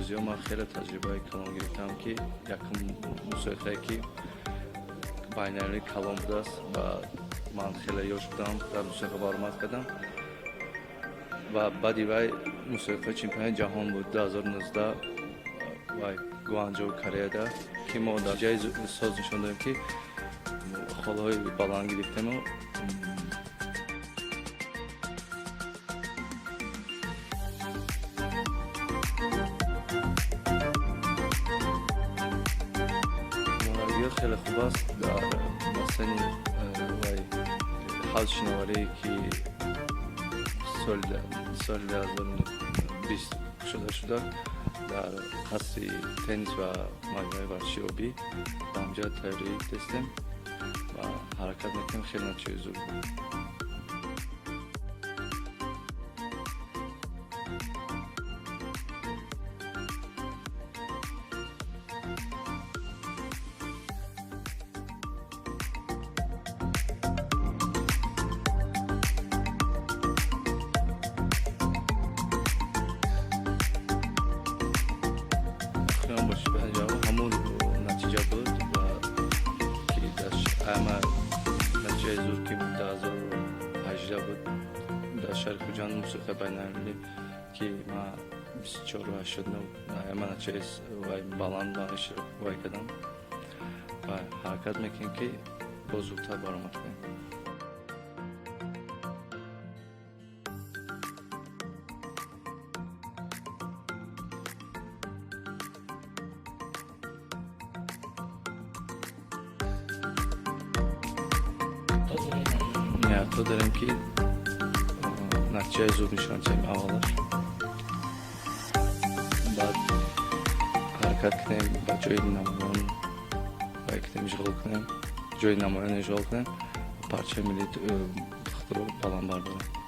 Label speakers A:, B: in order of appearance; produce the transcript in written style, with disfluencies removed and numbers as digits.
A: بازی ها من خیلی تجربه کلام گرفتم که یکم موسیقی که بین‌المللی کلام بوده است و من خیلی یاد شدم در موسیقی برآمد کردم و بعدی وای موسیقی چمپیونات جهان بود 2019 و گوانجو کره که ما در جای ساز نشون دادیم که خالهای بلند گرفتیم و خیلی خوب است در مثلا حال شنواری که سال 2020 شده در حسی تنیس و مجموعه ورزشی در اونجا تیاری دستیم و حرکت میکنیم خیلی نتیجه زود بود. همون نتیجه بود و که داشت اما نتیجه زود که 2018 بود در شرق جهان موسیقی بین‌المللی که ما 24 و 89 اما نتیجه بلند و اشتراک کردم و حرکت میکنیم که با زودتر برآمد کنیم. نیت داریم که نتیجه زود نشان دهیم اولش بعد حرکت کنیم با جای نمایان و کنیم اشغال کنیم جای نمایان اشغال کنیم پارچه ملی بخاطر بلند برداریم.